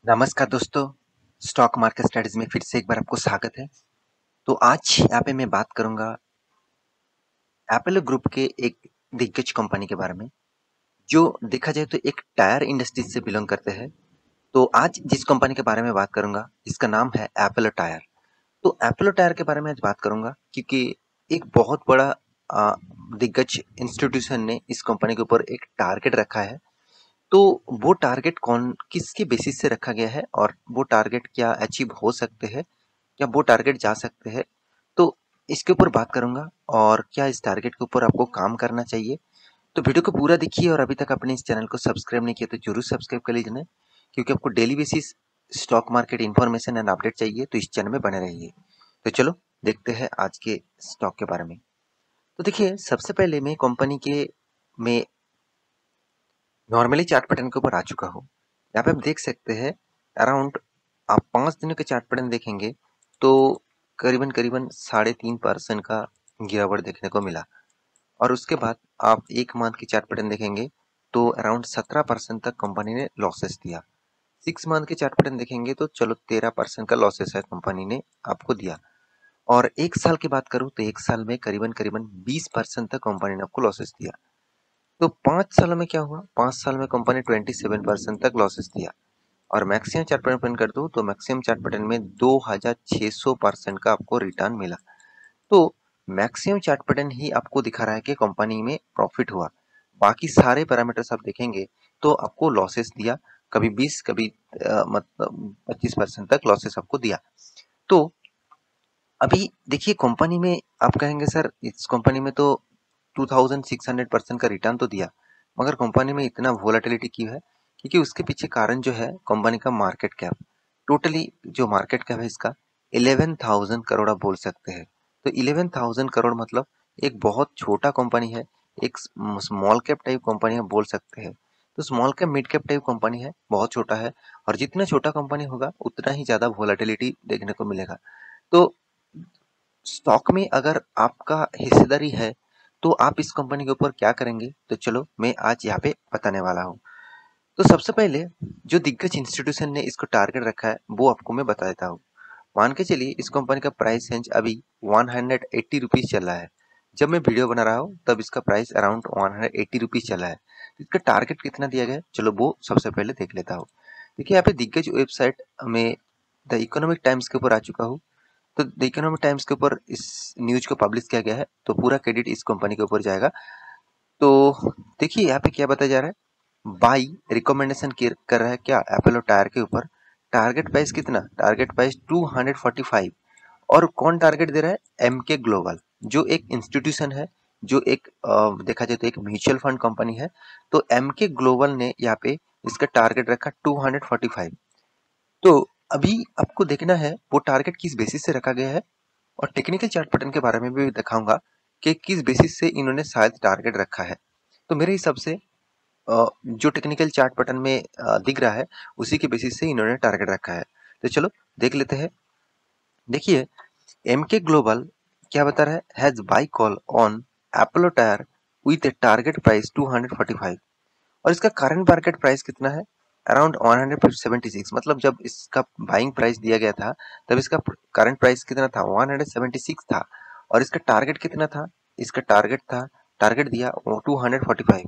नमस्कार दोस्तों, stock market studies में फिर से एक बार आपको स्वागत है। तो आज यहाँ पे मैं बात करूंगा एप्पल ग्रुप के एक दिग्गज कंपनी के बारे में, जो देखा जाए तो एक टायर इंडस्ट्री से बिलोंग करते हैं। तो आज जिस कंपनी के बारे में बात करूंगा, इसका नाम है एप्पल टायर। तो एप्पल टायर के बारे में आज बात करूंगा क्योंकि एक बहुत बड़ा अ, दिग्गज इंस्टीट्यूशन ने इस कंपनी के ऊपर एक टारगेट रखा है। तो वो टारगेट कौन किसके बेसिस से रखा गया है और वो टारगेट क्या अचीव हो सकते हैं, क्या वो टारगेट जा सकते हैं। तो इसके ऊपर बात करूंगा और क्या इस टारगेट के ऊपर आपको काम करना चाहिए। तो वीडियो को पूरा देखिए और अभी तक अपने इस चैनल को सब्सक्राइब नहीं किया तो जरूर सब्सक्राइब कर लीजिए, क्योंकि आपको daily basis stock market information and update चाहिए तो इस चैनल में बने रहिए। तो चलो देखते हैं आज के स्टॉक के बारे में। तो देखिए, सबसे पहले मैं कंपनी के में नॉर्मली चार्ट पैटर्न के ऊपर आ चुका हूँ। यहाँ पे आप देख सकते हैं, अराउंड आप 5 दिनों के चार्ट पैटर्न देखेंगे तो करीबन करीबन 3.5% का गिरावट देखने को मिला। और उसके बाद आप एक मंथ की चार्ट पैटर्न देखेंगे तो अराउंड 17% तक कंपनी ने लॉसेस दिया। 6 मंथ के चार्ट पैटर्न देखेंगे तो चलो 13% का लॉसेस है कंपनी ने आपको दिया। और एक साल की बात करूँ तो एक साल में करीबन करीबन 20% तक कंपनी ने आपको लॉसेस दिया। तो 5 सालों में क्या हुआ, 5 साल में कंपनी 27% तक लॉसेस दिया। और मैक्सिमम चार्ट पैटर्न ओपन कर दो तो मैक्सिमम चार्ट पैटर्न में 2600% का आपको रिटर्न मिला। तो मैक्सिमम चार्ट पैटर्न ही आपको दिखा रहा है कि कंपनी में प्रॉफिट हुआ। बाकी सारे पैरामीटर्स आप देखेंगे तो आपको लॉसेस दिया, कभी 20 कभी मतलब 25% तक लॉसेस आपको दिया। तो अभी देखिए, कंपनी में आप कहेंगे सर इस कंपनी में तो 2600% का रिटर्न तो दिया, मगर कंपनी में इतना वोलेटिलिटी क्यों है? क्योंकि उसके पीछे कारण जो है कंपनी का मार्केट कैप। टोटली जो मार्केट कैप है इसका 11,000 करोड़ आप बोल सकते हैं। तो 11,000 करोड़ मतलब एक बहुत छोटा कंपनी है, एक स्मॉल कैप टाइप कंपनी है बोल सकते हैं। तो small cap mid cap type company है, बहुत छोटा है। और जितना छोटा कंपनी होगा उतना ही ज्यादा वोलेटिलिटी देखने को मिलेगा। तो स्टॉक में अगर आपका हिस्सेदारी है तो आप इस कंपनी के ऊपर क्या करेंगे, तो चलो मैं आज यहाँ पे बताने वाला हूँ। तो सबसे पहले जो दिग्गज इंस्टीट्यूशन ने इसको टारगेट रखा है वो आपको मैं बता देता हूँ। मान के चलिए इस कंपनी का प्राइस रेंज अभी 180 रुपीज चल रहा है। जब मैं वीडियो बना रहा हूँ तब इसका प्राइस अराउंड 180 रुपीज चला है। तो इसका टारगेट कितना दिया गया है, चलो वो सबसे पहले देख लेता हूँ। देखिए, यहाँ पे दिग्गज वेबसाइट में द इकोनॉमिक टाइम्स के ऊपर आ चुका हूँ। तो द इकोनॉमिक टाइम्स के ऊपर इस न्यूज को पब्लिश किया गया है तो पूरा क्रेडिट इस कंपनी के ऊपर जाएगा। तो देखिए यहाँ पे क्या बताया जा रहा है, बाई रिकमेंडेशन कर रहा है क्या एप्पल और टायर के ऊपर। टारगेट प्राइस कितना, टारगेट प्राइस 245। और कौन टारगेट दे रहा है, एम के ग्लोबल, जो एक इंस्टीट्यूशन है, जो एक देखा जाए तो एक म्यूचुअल फंड कंपनी है। तो एम के ग्लोबल ने यहाँ पे इसका टारगेट रखा 245। तो अभी आपको देखना है वो टारगेट किस बेसिस से रखा गया है, और टेक्निकल चार्ट पैटर्न के बारे में भी दिखाऊंगा कि किस बेसिस से इन्होंने शायद टारगेट रखा है। तो मेरे हिसाब से जो टेक्निकल चार्ट पैटर्न में दिख रहा है उसी के बेसिस से इन्होंने टारगेट रखा है। तो चलो देख लेते हैं। देखिए, एमके ग्लोबल क्या बता रहा है, has by call on Apple tyre with A target price 245। और इसका करंट मार्केट प्राइस कितना है, अराउंड 176। मतलब जब इसका बाइंग प्राइस दिया गया था तब इसका करंट प्राइस कितना था, 176 था। और इसका टारगेट कितना था, इसका टारगेट दिया 245।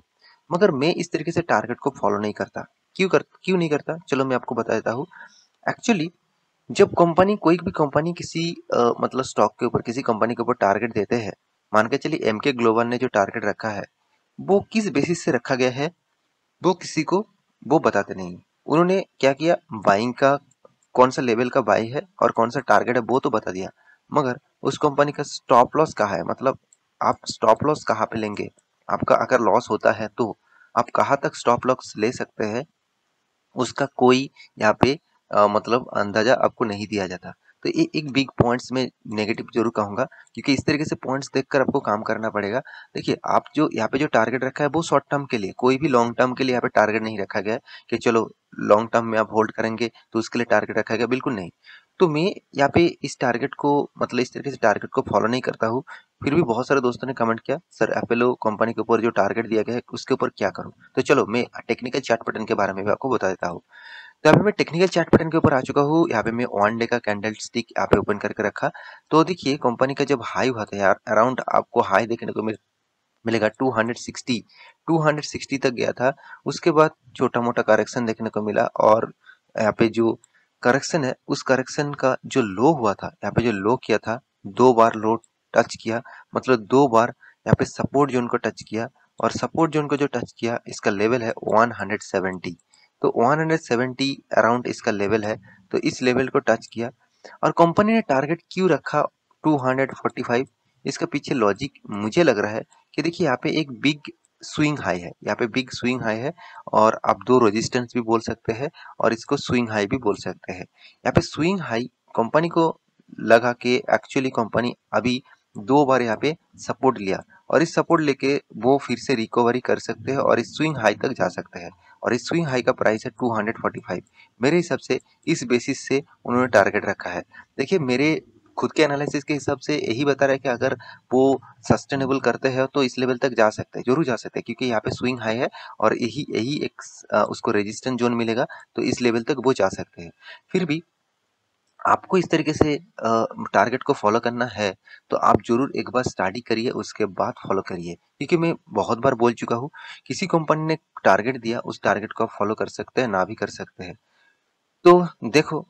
मगर मैं इस तरीके से टारगेट को फॉलो नहीं करता। क्यों नहीं करता, चलो मैं आपको बता देता हूँ। एक्चुअली जब कंपनी कोई भी कंपनी किसी मतलब स्टॉक के ऊपर किसी कंपनी के ऊपर टारगेट देते हैं, मान के चलिए एमके ग्लोबल ने जो टारगेट रखा है वो किस बेसिस से रखा गया है वो किसी को वो बताते नहीं। उन्होंने क्या किया, बाइंग का कौन सा लेवल का बाई है और कौन सा टारगेट है वो तो बता दिया, मगर उस कंपनी का स्टॉप लॉस कहाँ है, मतलब आप स्टॉप लॉस कहाँ पे लेंगे, आपका अगर लॉस होता है तो आप कहाँ तक स्टॉप लॉस ले सकते हैं, उसका कोई यहाँ पे मतलब अंदाजा आपको नहीं दिया जाता। तो ये एक बिग पॉइंट्स में नेगेटिव जरूर कहूंगा, क्योंकि इस तरीके से पॉइंट्स देखकर आपको काम करना पड़ेगा। देखिए, आप जो यहाँ पे जो टारगेट रखा है वो शॉर्ट टर्म के लिए, कोई भी लॉन्ग टर्म के लिए यहाँ पे टारगेट नहीं रखा गया है कि चलो लॉन्ग टर्म में आप होल्ड करेंगे तो उसके लिए टारगेट रखा गया, बिल्कुल नहीं। तो मैं यहाँ पे इस टारगेट को मतलब इस तरीके से टारगेट को फॉलो नहीं करता हूँ। फिर भी बहुत सारे दोस्तों ने कमेंट किया, सर एपोलो कंपनी के ऊपर जो टारगेट दिया गया है उसके ऊपर क्या करूँ। तो चलो मैं टेक्निकल चार्ट पैटर्न के बारे में भी आपको बता देता हूँ। तो यहाँ पे मैं टेक्निकल चार्ट पैटर्न के ऊपर आ चुका हूँ। यहाँ पे मैं 1 डे का कैंडल स्टिक यहाँ पे ओपन करके रखा। तो देखिए कंपनी का जब हाई हुआ था यार, अराउंड आपको हाई देखने को मिलेगा 260, 260 तक गया था। उसके बाद छोटा मोटा करेक्शन देखने को मिला, और यहाँ पे जो करेक्शन है उस करेक्शन का जो लो हुआ था, यहाँ पे जो लो किया था, 2 बार लो टच किया, मतलब 2 बार यहाँ पे सपोर्ट जोन को टच किया, और सपोर्ट जोन को जो टच किया इसका लेवल है 170। तो 170 अराउंड इसका लेवल है, तो इस लेवल को टच किया। और कंपनी ने टारगेट क्यों रखा 245? इसका पीछे लॉजिक मुझे लग रहा है कि देखिए यहाँ पे एक बिग स्विंग हाई है, यहाँ पे बिग स्विंग हाई है, और आप दो रेजिस्टेंस भी बोल सकते हैं और इसको स्विंग हाई भी बोल सकते हैं। यहाँ पे स्विंग हाई कंपनी को लगा कि एक्चुअली कंपनी अभी 2 बार यहाँ पे सपोर्ट लिया, और इस सपोर्ट लेके वो फिर से रिकवरी कर सकते हैं और इस स्विंग हाई तक जा सकते हैं, और इस स्विंग हाई का प्राइस है 245। मेरे हिसाब से इस बेसिस से उन्होंने टारगेट रखा है। देखिए मेरे खुद के एनालिसिस के हिसाब से यही बता रहा है कि अगर वो सस्टेनेबल करते हैं तो इस लेवल तक जा सकते हैं, जरूर जा सकते हैं, क्योंकि यहाँ पे स्विंग हाई है और यही यही एक उसको रेजिस्टेंस जोन मिलेगा, तो इस लेवल तक वो जा सकते हैं। फिर भी आपको इस तरीके से टारगेट को फॉलो करना है तो आप जरूर एक बार स्टडी करिए, उसके बाद फॉलो करिए, क्योंकि मैं बहुत बार बोल चुका हूँ, किसी कंपनी ने टारगेट दिया उस टारगेट को आप फॉलो कर सकते हैं, ना भी कर सकते हैं। तो देखो,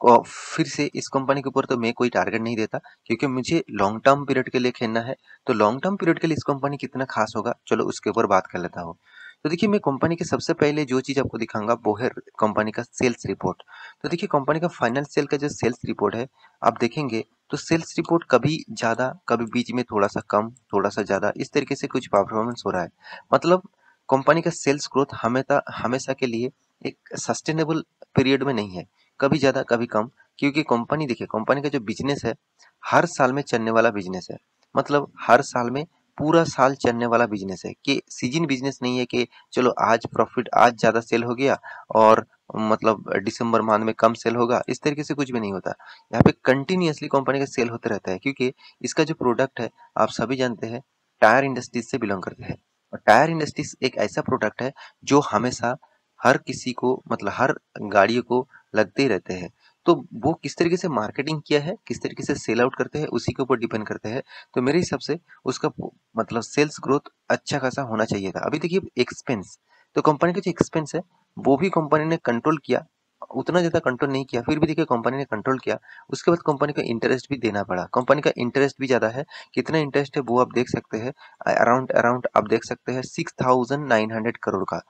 फिर से इस कंपनी के ऊपर तो मैं कोई टारगेट नहीं देता, क्योंकि मुझे लॉन्ग टर्म पीरियड के लिए खेलना है। तो लॉन्ग टर्म पीरियड के लिए इस कंपनी कितना खास होगा, चलो उसके ऊपर बात कर लेता हूँ। तो देखिए मैं कंपनी के सबसे पहले जो चीज आपको दिखाऊंगा वो है कंपनी का सेल्स रिपोर्ट। तो देखिए कंपनी का फाइनेंशियल का जो सेल्स रिपोर्ट है, आप देखेंगे तो सेल्स रिपोर्ट कभी ज्यादा कभी बीच में थोड़ा सा कम थोड़ा सा ज्यादा इस तरीके से कुछ परफॉर्मेंस हो रहा है। मतलब कंपनी का सेल्स ग्रोथ हमेशा हमेशा के लिए एक सस्टेनेबल पीरियड में नहीं है, कभी ज्यादा कभी कम। क्योंकि कंपनी देखिए, कंपनी का जो बिजनेस है हर साल में चलने वाला बिजनेस है। मतलब हर साल में पूरा साल चलने वाला बिजनेस है, कि सीजन बिजनेस नहीं है कि चलो आज प्रॉफिट आज ज्यादा सेल हो गया और मतलब दिसंबर माह में कम सेल होगा, इस तरीके से कुछ भी नहीं होता। यहाँ पे कंटिन्यूअसली कंपनी का सेल होते रहता है, क्योंकि इसका जो प्रोडक्ट है आप सभी जानते हैं टायर इंडस्ट्रीज से बिलोंग करते हैं। और टायर इंडस्ट्रीज एक ऐसा प्रोडक्ट है जो हमेशा हर किसी को मतलब हर गाड़ियों को लगते ही रहते हैं। तो वो किस तरीके से मार्केटिंग किया है, किस तरीके से सेल आउट करते हैं, उसी के ऊपर डिपेंड करते हैं। तो मेरे हिसाब से उसका मतलब सेल्स ग्रोथ अच्छा खासा होना चाहिए था। अभी देखिए एक्सपेंस, तो कंपनी का जो एक्सपेंस है वो भी कंपनी ने कंट्रोल किया, उतना ज्यादा कंट्रोल नहीं किया, फिर भी देखिए कंपनी ने कंट्रोल किया। उसके बाद कंपनी का इंटरेस्ट भी देना पड़ा, कंपनी का इंटरेस्ट भी ज्यादा है। कितना इंटरेस्ट है वो आप देख सकते हैं, अराउंड अराउंड आप देख सकते हैं 6,900 करोड़ का।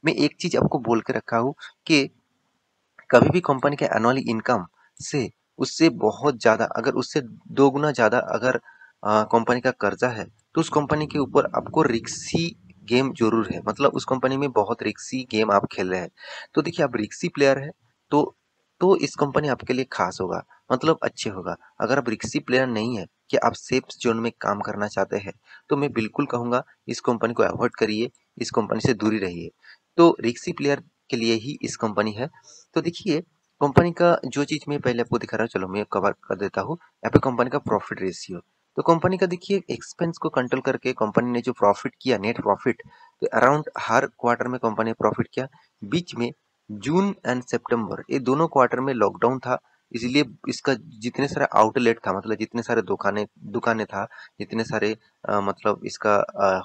मैं एक चीज आपको बोल के रखा हूँ कि कभी भी कंपनी के एनुअली इनकम से उससे बहुत ज्यादा अगर उससे 2 गुना ज्यादा अगर कंपनी का कर्जा है, तो उस कंपनी के ऊपर आपको रिक्सी गेम जरूर है, मतलब उस कंपनी में बहुत रिक्सी गेम आप खेल रहे हैं। तो देखिए आप रिक्सी प्लेयर है, तो तो इस कंपनी आपके लिए खास होगा, मतलब अच्छे होगा। अगर आप रिक्सी प्लेयर नहीं है कि आप सेफ जोन में काम करना चाहते हैं, तो मैं बिल्कुल कहूंगा इस कंपनी को अवॉइड करिए, इस कंपनी से दूरी रहिए। तो रिक्सी प्लेयर के लिए ही इस कंपनी है। तो देखिए कंपनी का जो चीज मैं पहले आपको दिखा रहा हूँ, चलो मैं कवर कर देता हूँ। यहाँ पे कंपनी का प्रॉफिट रेशियो, तो कंपनी का देखिए एक्सपेंस को कंट्रोल करके कंपनी ने जो प्रॉफिट किया नेट प्रॉफिट, तो अराउंड हर क्वार्टर में कंपनी ने प्रॉफिट किया। बीच में जून एंड सितंबर ये दोनों क्वार्टर में लॉकडाउन था, इसलिए इसका जितने सारे आउटलेट था, मतलब जितने सारे दुकानें दुकानें था, जितने सारे मतलब इसका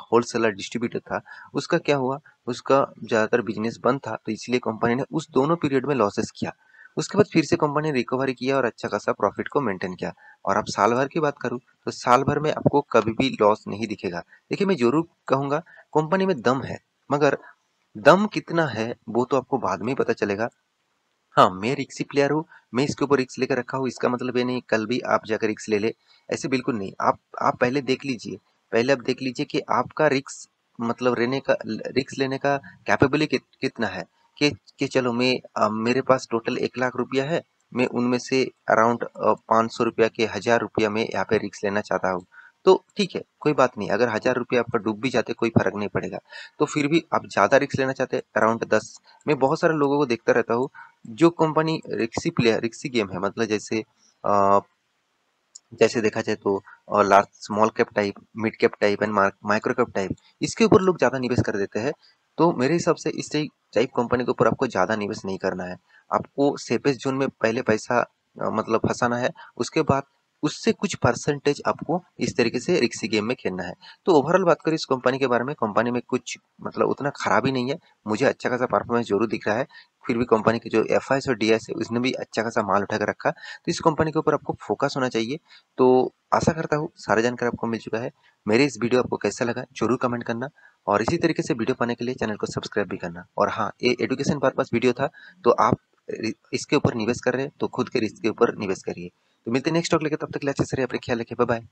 होलसेलर डिस्ट्रीब्यूटर था, उसका क्या हुआ, उसका ज्यादातर बिजनेस बंद था, तो इसलिए कंपनी ने उस दोनों पीरियड में लॉसेस किया। उसके बाद फिर से कंपनी ने रिकवरी किया और अच्छा खासा प्रॉफिट को मेंटेन किया। और अब साल भर की बात करूं तो साल भर में आपको कभी भी लॉस नहीं दिखेगा। देखिए मैं जरूर कहूंगा कंपनी में दम है, मगर दम कितना है वो तो आपको बाद में ही पता चलेगा। हाँ, मैं रिक्सी प्लेयर हूँ, मैं इसके ऊपर रिक्स लेकर रखा हूँ, इसका मतलब ये नहीं कल भी आप जाकर रिक्स ले ले, ऐसे बिल्कुल नहीं। आप पहले देख लीजिए, पहले आप देख लीजिए कि आपका रिक्स मतलब रिक्स लेने का कैपेबिलिटी कितना है। कि चलो मैं मेरे पास टोटल 1 लाख रुपया है, मैं उनमें से अराउंड 500 रुपया के 1000 रुपया में यहाँ पे रिक्स लेना चाहता हूँ। तो ठीक है, कोई बात नहीं, अगर 1000 रुपया आपका डूब भी जाते कोई फर्क नहीं पड़ेगा। तो फिर भी आप ज्यादा रिक्स लेना चाहते हैं अराउंड 10। मैं बहुत सारे लोगों को देखता रहता हूँ जो कंपनी रिक्सी गेम है, मतलब जैसे देखा जाए तो large small cap type, mid cap type and micro cap type, इसके ऊपर लोग ज्यादा निवेश कर देते हैं। तो मेरे हिसाब से इससे चाहिए कंपनी के ऊपर आपको ज़्यादा निवेश नहीं करना है। आपको सेफेस्ट ज़ोन में पहले पैसा मतलब फँसाना है, उसके बाद उससे कुछ परसेंटेज आपको इस तरीके से रिस्की गेम में खेलना है। तो ओवरऑल बात करें इस कंपनी के बारे में, कंपनी में कुछ मतलब उतना खराबी नहीं है। मुझे अच्छा खासा परफॉर्मेंस ज़रूर दिख रहा है। फिर भी कंपनी के जो एफआईएस और डीआईएस है उसने भी अच्छा खासा माल उठा के रखा। तो इस कंपनी के ऊपर आपको फोकस होना चाहिए। तो आशा करता हूँ सारा जानकारी आपको मिल चुका है। मेरे इस वीडियो आपको कैसा लगा ज़रूर कमेंट करना और इसी तरीके से वीडियो पाने के लिए चैनल को सब्सक्राइब भी करना। और हाँ, ये एजुकेशन पर्पस वीडियो था, तो आप इसके ऊपर निवेश कर रहे हैं तो खुद के रिस्क के ऊपर निवेश करिए। तो मिलते हैं नेक्स्ट टॉक लेके, तब तक के लिए अच्छे से रहिए, अपना ख्याल रखिए, बाय बाय।